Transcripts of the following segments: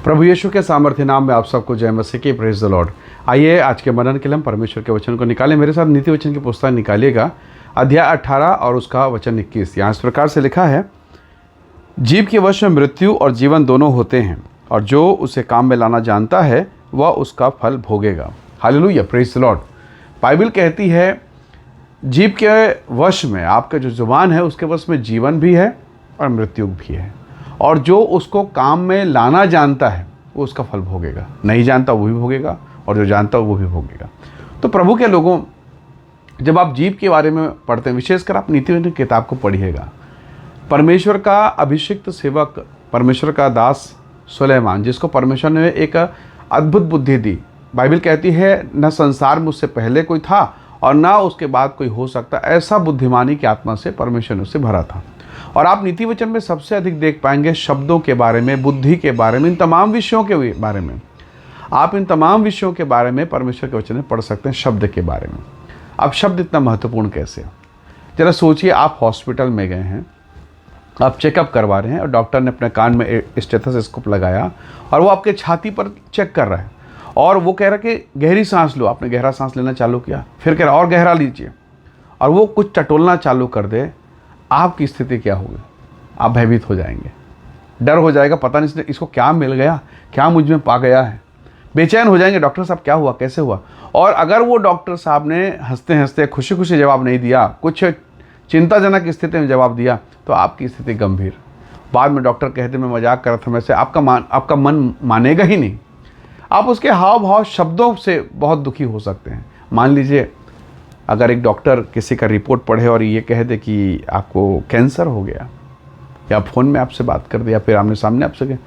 प्रभु यीशु के सामर्थ्य नाम में आप सबको जय मसीह की। Praise the Lord. आइए आज के मनन के लिए हम परमेश्वर के वचन को निकालें। मेरे साथ नीति वचन की पुस्तक निकालिएगा, अध्याय 18 और उसका वचन 21। यहाँ इस प्रकार से लिखा है, जीव के वश में मृत्यु और जीवन दोनों होते हैं, और जो उसे काम में लाना जानता है वह उसका फल भोगेगा। Hallelujah, praise the lord. Bible कहती है जीव के वश में, आपका जो जुबान है उसके वश में जीवन भी है और मृत्यु भी है, और जो उसको काम में लाना जानता है वो उसका फल भोगेगा। नहीं जानता वो भी भोगेगा, और जो जानता वो भी भोगेगा। तो प्रभु के लोगों, जब आप जीव के बारे में पढ़ते हैं, विशेषकर आप नीति वचन किताब को पढ़िएगा, परमेश्वर का अभिषिक्त सेवक, परमेश्वर का दास सुलेमान, जिसको परमेश्वर ने एक अद्भुत बुद्धि दी। बाइबल कहती है न संसार में उससे पहले कोई था और ना उसके बाद कोई हो सकता, ऐसा बुद्धिमानी की आत्मा से परमेश्वर ने उससे भरा था। और आप नीति वचन में सबसे अधिक देख पाएंगे शब्दों के बारे में, बुद्धि के बारे में, इन तमाम विषयों के बारे में। आप इन तमाम विषयों के बारे में परमेश्वर के वचन में पढ़ सकते हैं, शब्द के बारे में। अब शब्द इतना महत्वपूर्ण कैसे? जरा सोचिए, आप हॉस्पिटल में गए हैं, आप चेकअप करवा रहे हैं, और डॉक्टर ने अपने कान में स्टेथोस्कोप लगाया और वो आपके छाती पर चेक कर रहा है, और वो कह रहा है कि गहरी सांस लो। आपने गहरा सांस लेना चालू किया, फिर कह रहा और गहरा लीजिए, और वो कुछ टटोलना चालू कर दे, आपकी स्थिति क्या होगी? आप भयभीत हो जाएंगे, डर हो जाएगा, पता नहीं इसको क्या मिल गया, क्या मुझ में पा गया है। बेचैन हो जाएंगे, डॉक्टर साहब क्या हुआ, कैसे हुआ? और अगर वो डॉक्टर साहब ने हंसते हंसते खुशी खुशी जवाब नहीं दिया, कुछ चिंताजनक स्थिति में जवाब दिया, तो आपकी स्थिति गंभीर। बाद में डॉक्टर कहते मैं मजाक कर रहा था, वैसे आपका मन मानेगा ही नहीं। आप उसके हाव भाव शब्दों से बहुत दुखी हो सकते हैं। मान लीजिए अगर एक डॉक्टर किसी का रिपोर्ट पढ़े और ये कह दे कि आपको कैंसर हो गया, या फ़ोन में आपसे बात कर दे, या फिर आमने सामने आपसे कहे,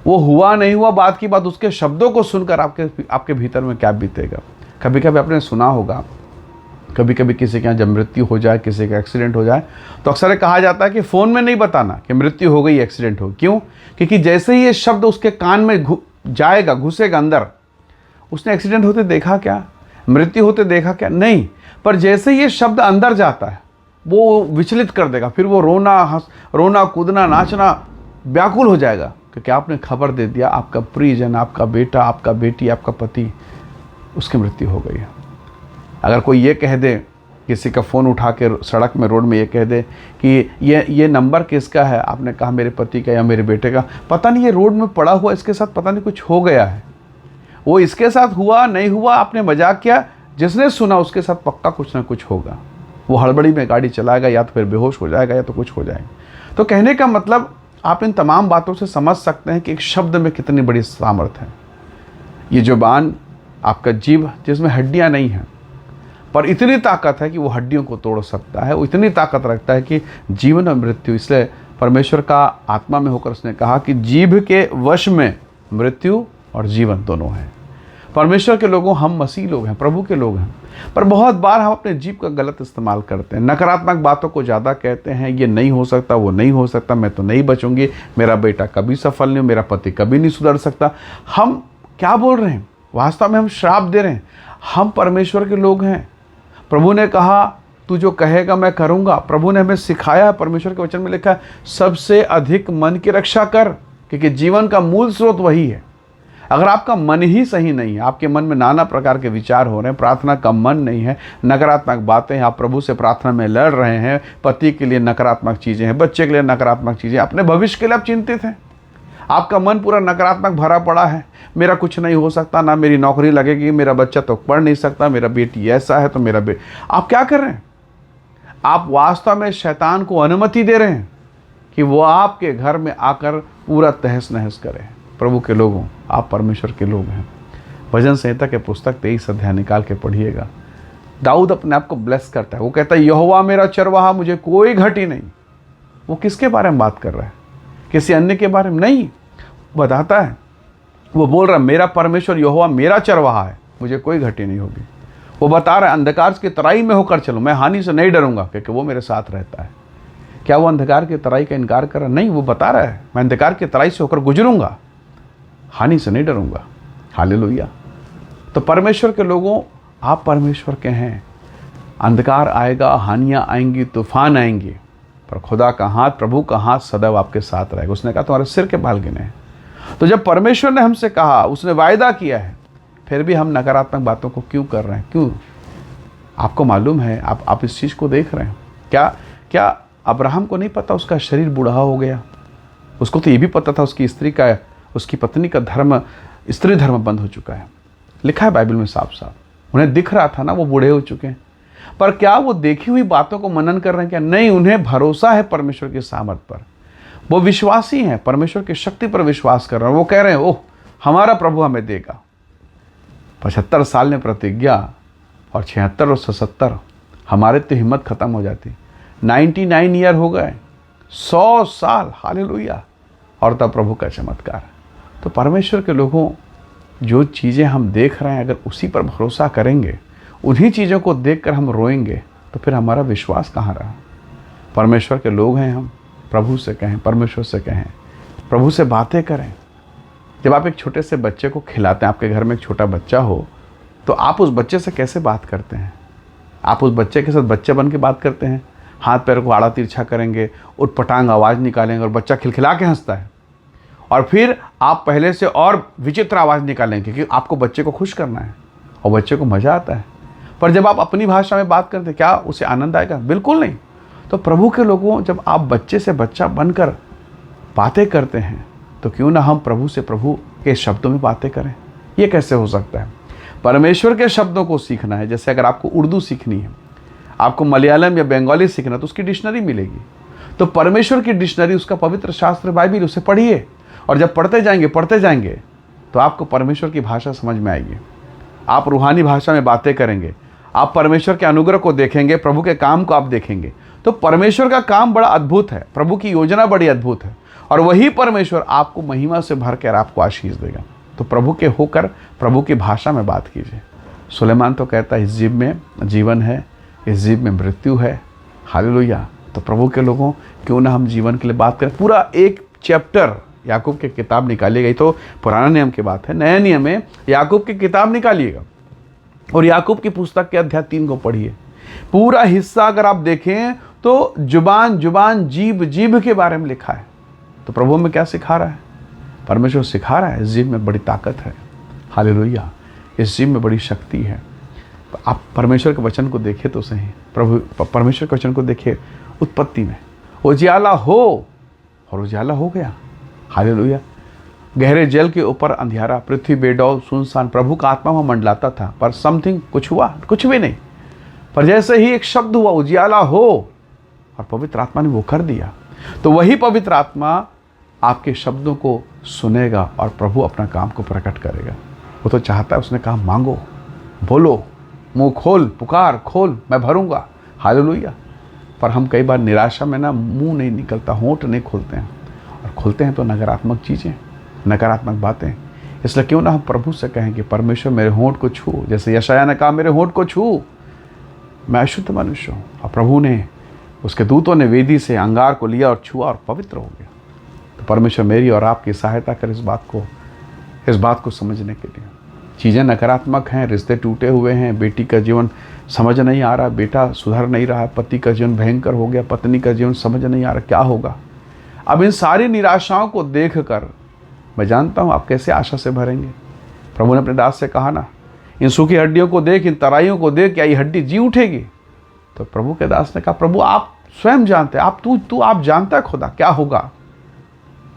वो हुआ नहीं हुआ बात की बात, उसके शब्दों को सुनकर आपके भीतर में क्या बीतेगा। कभी कभी आपने सुना होगा, कभी कभी किसी के यहाँ जब मृत्यु हो जाए, किसी का एक्सीडेंट हो जाए, तो अक्सर कहा जाता है कि फ़ोन में नहीं बताना कि मृत्यु हो गई, एक्सीडेंट हो। क्यों? क्योंकि जैसे ही ये शब्द उसके कान में जाएगा, घुसेगा अंदर, उसने एक्सीडेंट होते देखा क्या, मृत्यु होते देखा क्या? नहीं। पर जैसे ये शब्द अंदर जाता है वो विचलित कर देगा, फिर वो रोना कूदना नाचना व्याकुल हो जाएगा, क्योंकि आपने खबर दे दिया आपका प्रियजन, आपका बेटा, आपका बेटी, आपका पति, उसकी मृत्यु हो गई है। अगर कोई ये कह दे, किसी का फ़ोन उठा के सड़क में, रोड में ये कह दे कि ये नंबर किसका है, आपने कहा मेरे पति का या मेरे बेटे का, पता नहीं ये रोड में पड़ा हुआ, इसके साथ पता नहीं कुछ हो गया है, वो इसके साथ हुआ नहीं हुआ, आपने मजाक किया, जिसने सुना उसके साथ पक्का कुछ ना कुछ होगा। वो हड़बड़ी में गाड़ी चलाएगा, या तो फिर बेहोश हो जाएगा, या तो कुछ हो जाएगा। तो कहने का मतलब, आप इन तमाम बातों से समझ सकते हैं कि एक शब्द में कितनी बड़ी सामर्थ्य है। ये जुबान, आपका जीव, जिसमें हड्डियां नहीं हैं, पर इतनी ताकत है कि वो हड्डियों को तोड़ सकता है। वो इतनी ताकत रखता है कि जीवन और मृत्यु, इसलिए परमेश्वर का आत्मा में होकर उसने कहा कि जीभ के वश में मृत्यु और जीवन दोनों हैं। परमेश्वर के लोगों, हम मसीह लोग हैं, प्रभु के लोग हैं, पर बहुत बार हम अपने जीभ का गलत इस्तेमाल करते हैं, नकारात्मक बातों को ज़्यादा कहते हैं। ये नहीं हो सकता, वो नहीं हो सकता, मैं तो नहीं बचूंगी, मेरा बेटा कभी सफल नहीं हो, मेरा पति कभी नहीं सुधर सकता। हम क्या बोल रहे हैं? वास्तव में हम श्राप दे रहे हैं। हम परमेश्वर के लोग हैं। प्रभु ने कहा तू जो कहेगा मैं करूँगा। प्रभु ने हमें सिखाया है, परमेश्वर के वचन में लिखा है, सबसे अधिक मन की रक्षा कर, क्योंकि जीवन का मूल स्रोत वही है। अगर आपका मन ही सही नहीं है, आपके मन में नाना प्रकार के विचार हो रहे हैं, प्रार्थना का मन नहीं है, नकारात्मक बातें हैं, आप प्रभु से प्रार्थना में लड़ रहे हैं, पति के लिए नकारात्मक चीज़ें हैं, बच्चे के लिए नकारात्मक चीज़ें, अपने भविष्य के लिए आप चिंतित हैं, आपका मन पूरा नकारात्मक भरा पड़ा है, मेरा कुछ नहीं हो सकता, ना मेरी नौकरी लगेगी, मेरा बच्चा तो पढ़ नहीं सकता, मेरा बेटी ऐसा है, तो मेरा आप क्या कर रहे हैं? आप वास्तव में शैतान को अनुमति दे रहे हैं कि वो आपके घर में आकर पूरा तहस नहस करे। प्रभु के लोगों, आप परमेश्वर के लोग हैं। भजन संहिता के पुस्तक 23 अध्याय निकाल के पढ़िएगा। दाऊद अपने आप को ब्लेस करता है, वो कहता है यहोवा मेरा चरवाहा, मुझे कोई घटी नहीं। वो किसके बारे में बात कर रहा है? किसी अन्य के बारे में नहीं, बताता है, वो बोल रहा है मेरा परमेश्वर यहोवा मेरा चरवाहा है, मुझे कोई घटी नहीं होगी। वो बता रहा है अंधकार की तराई में होकर चलूँ, मैं हानि से नहीं डरूंगा, क्योंकि वो मेरे साथ रहता है। क्या वो अंधकार की तराई का इनकार कर रहा? नहीं, वो बता रहा है मैं अंधकार की तराई से होकर गुजरूंगा, हानि से नहीं डरूंगा। हालेलुया। तो परमेश्वर के लोगों, आप परमेश्वर के हैं। अंधकार आएगा, हानियां आएंगी, तूफान आएंगी, पर खुदा का हाथ, प्रभु का हाथ सदैव आपके साथ रहेगा। उसने कहा तुम्हारे सिर के बाल गिने हैं। तो जब परमेश्वर ने हमसे कहा, उसने वायदा किया है, फिर भी हम नकारात्मक बातों को क्यों कर रहे हैं? क्यों? आपको मालूम है, आप इस चीज़ को देख रहे हैं क्या अब्राहम को नहीं पता उसका शरीर बूढ़ा हो गया? उसको तो ये भी पता था उसकी पत्नी का धर्म, स्त्री धर्म बंद हो चुका है। लिखा है बाइबल में साफ साफ। उन्हें दिख रहा था ना वो बूढ़े हो चुके हैं, पर क्या वो देखी हुई बातों को मनन कर रहे हैं? क्या नहीं, उन्हें भरोसा है परमेश्वर के सामर्थ पर। वो विश्वासी हैं, परमेश्वर की शक्ति पर विश्वास कर रहे हैं। वो कह रहे हैं ओह हमारा प्रभु हमें देगा। 75 साल ने प्रतिज्ञा और 76 और 77, हमारे तो हिम्मत खत्म हो जाती। 99 ईयर हो गए, 100 साल, हालेलुया, और तब प्रभु का चमत्कार। तो परमेश्वर के लोगों, जो चीज़ें हम देख रहे हैं, अगर उसी पर भरोसा करेंगे, उन्हीं चीज़ों को देखकर हम रोएंगे, तो फिर हमारा विश्वास कहाँ रहा? परमेश्वर के लोग हैं हम, प्रभु से कहें, परमेश्वर से कहें, प्रभु से बातें करें। जब आप एक छोटे से बच्चे को खिलाते हैं, आपके घर में एक छोटा बच्चा हो, तो आप उस बच्चे से कैसे बात करते हैं? आप उस बच्चे के साथ बच्चे बन के बात करते हैं, हाथ पैर को आड़ा तिरछा करेंगे, उटपटांग आवाज़ निकालेंगे और बच्चा खिलखिला के हंसता है। और फिर आप पहले से और विचित्र आवाज़ निकालेंगे क्योंकि आपको बच्चे को खुश करना है और बच्चे को मज़ा आता है। पर जब आप अपनी भाषा में बात करते, क्या उसे आनंद आएगा? बिल्कुल नहीं। तो प्रभु के लोगों, जब आप बच्चे से बच्चा बनकर बातें करते हैं, तो क्यों ना हम प्रभु से प्रभु के शब्दों में बातें करें? ये कैसे हो सकता है? परमेश्वर के शब्दों को सीखना है। जैसे अगर आपको उर्दू सीखनी है, आपको मलयालम या बंगाली सीखना, तो उसकी डिक्शनरी मिलेगी। तो परमेश्वर की डिक्शनरी, उसका पवित्र शास्त्र बाइबिल, उसे पढ़िए। और जब पढ़ते जाएंगे तो आपको परमेश्वर की भाषा समझ में आएगी। आप रूहानी भाषा में बातें करेंगे, आप परमेश्वर के अनुग्रह को देखेंगे, प्रभु के काम को आप देखेंगे। तो परमेश्वर का काम बड़ा अद्भुत है, प्रभु की योजना बड़ी अद्भुत है, और वही परमेश्वर आपको महिमा से भर कर आपको आशीष देगा। तो प्रभु के होकर प्रभु की भाषा में बात कीजिए। सुलेमान तो कहता है इस जीव में जीवन है, इस जीव में मृत्यु है। हालेलुया। तो प्रभु के लोगों, क्यों ना हम जीवन के लिए बात करें। पूरा एक चैप्टर याकूब की किताब निकाली गई। तो पुराना नियम की बात है, नए नियम में याकूब की किताब निकालिएगा और याकूब की पुस्तक के अध्याय 3 को पढ़िए। पूरा हिस्सा अगर आप देखें तो जुबान जीभ के बारे में लिखा है। तो प्रभु में क्या सिखा रहा है? परमेश्वर सिखा रहा है इस जीभ में बड़ी ताकत है। हालेलुया। इस जीभ में बड़ी शक्ति है। आप परमेश्वर के वचन को देखिए तो सही। परमेश्वर के वचन को देखिए। उत्पत्ति में उजियाला हो, और उजियाला हो गया। हालेलुया। गहरे जल के ऊपर अंधियारा, पृथ्वी बेडौल सुनसान। प्रभु का आत्मा वहाँ मंडलाता था, पर समथिंग कुछ हुआ? कुछ भी नहीं। पर जैसे ही एक शब्द हुआ, उजियाला हो, और पवित्र आत्मा ने वो कर दिया। तो वही पवित्र आत्मा आपके शब्दों को सुनेगा और प्रभु अपना काम को प्रकट करेगा। वो तो चाहता है, उसने कहा मांगो, बोलो, मुंह खोल, पुकार खोल, मैं भरूंगा। हालेलुया। पर हम कई बार निराशा में ना मुंह नहीं निकलता, होंठ नहीं खोलते हैं, और खोलते हैं तो नकारात्मक चीज़ें, नकारात्मक बातें। इसलिए क्यों ना हम प्रभु से कहें कि परमेश्वर मेरे होंठ को छू। जैसे यशायाह ने कहा मेरे होंठ को छू, मैं अशुद्ध मनुष्य हूँ। और प्रभु ने, उसके दूतों ने वेदी से अंगार को लिया और छुआ और पवित्र हो गया। तो परमेश्वर मेरी और आपकी सहायता कर इस बात को समझने के लिए। चीज़ें नकारात्मक हैं, रिश्ते टूटे हुए हैं, बेटी का जीवन समझ नहीं आ रहा, बेटा सुधर नहीं रहा, पति का जीवन भयंकर हो गया, पत्नी का जीवन समझ नहीं आ रहा, क्या होगा। अब इन सारी निराशाओं को देखकर मैं जानता हूँ आप कैसे आशा से भरेंगे। प्रभु ने अपने दास से कहा ना, इन सूखी हड्डियों को देख, इन तराइयों को देख, क्या ये हड्डी जी उठेगी? तो प्रभु के दास ने कहा प्रभु आप स्वयं जानते हैं, आप जानता है खुदा क्या होगा।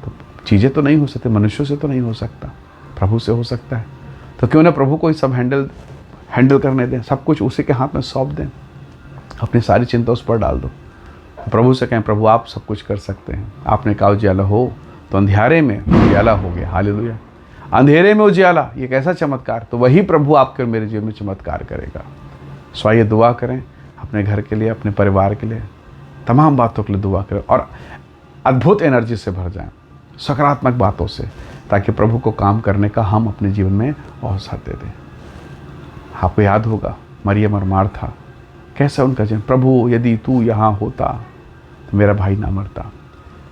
तो चीज़ें तो नहीं हो सकती, मनुष्यों से तो नहीं हो सकता, प्रभु से हो सकता है। तो क्यों ना प्रभु को ही सब हैंडल करने दें, सब कुछ उसी के हाथ में सौंप दें, अपनी सारी चिंता उस पर डाल दो। प्रभु से कहें प्रभु आप सब कुछ कर सकते हैं। आपने कहा उजियाला हो, तो अंधियारे में उजियाला हो गया। हालेलुया। अंधेरे में उजियाला, ये कैसा चमत्कार। तो वही प्रभु आपके और मेरे जीवन में चमत्कार करेगा। सो आइए दुआ करें अपने घर के लिए, अपने परिवार के लिए, तमाम बातों के लिए दुआ करें और अद्भुत एनर्जी से भर जाएं, सकारात्मक बातों से, ताकि प्रभु को काम करने का हम अपने जीवन में अवसर दे दें। आपको याद होगा मरियम और मार्था, कैसा उनका जीवन। प्रभु यदि तू यहाँ होता तो मेरा भाई ना मरता।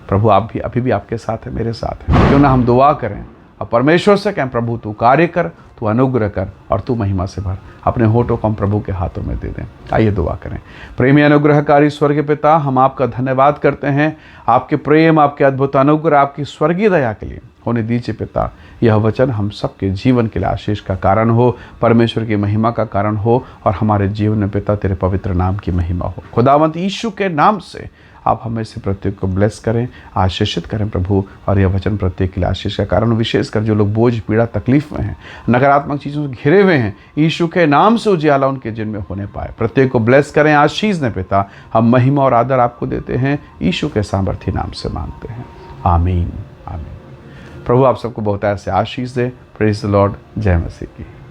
प्रभु आप भी अभी भी आपके साथ है, मेरे साथ है। क्यों ना हम दुआ करें और परमेश्वर से कहें प्रभु तू कार्य कर, तू अनुग्रह कर और तू महिमा से भर। अपने होठों को हम प्रभु के हाथों में दे दें। आइए दुआ करें। प्रेमी अनुग्रहकारी स्वर्गीय पिता, हम आपका धन्यवाद करते हैं आपके प्रेम, आपके अद्भुत अनुग्रह, आपकी स्वर्गीय दया के लिए। होने दीजिए पिता। यह वचन हम सबके जीवन के लिए आशीष का कारण हो, परमेश्वर की महिमा का कारण हो, और हमारे जीवन में पिता तेरे पवित्र नाम की महिमा हो। खुदावंत यीशु के नाम से आप हमें से प्रत्येक को ब्लेस करें, आशीषित करें प्रभु, और यह वचन प्रत्येक के लिए आशीष का कारण, विशेषकर जो लोग बोझ, पीड़ा, तकलीफ में हैं, नकारात्मक चीज़ों से घिरे हुए हैं, यीशु के नाम से उजियाला उनके जिनमें होने पाए। प्रत्येक को ब्लेस करें, आशीष दें पिता। हम महिमा और आदर आपको देते हैं, यीशु के सामर्थी नाम से मांगते हैं, आमीन आमीन। प्रभु आप सबको बहुत ऐसे आशीष दे। Praise the lord. जय मसीह की।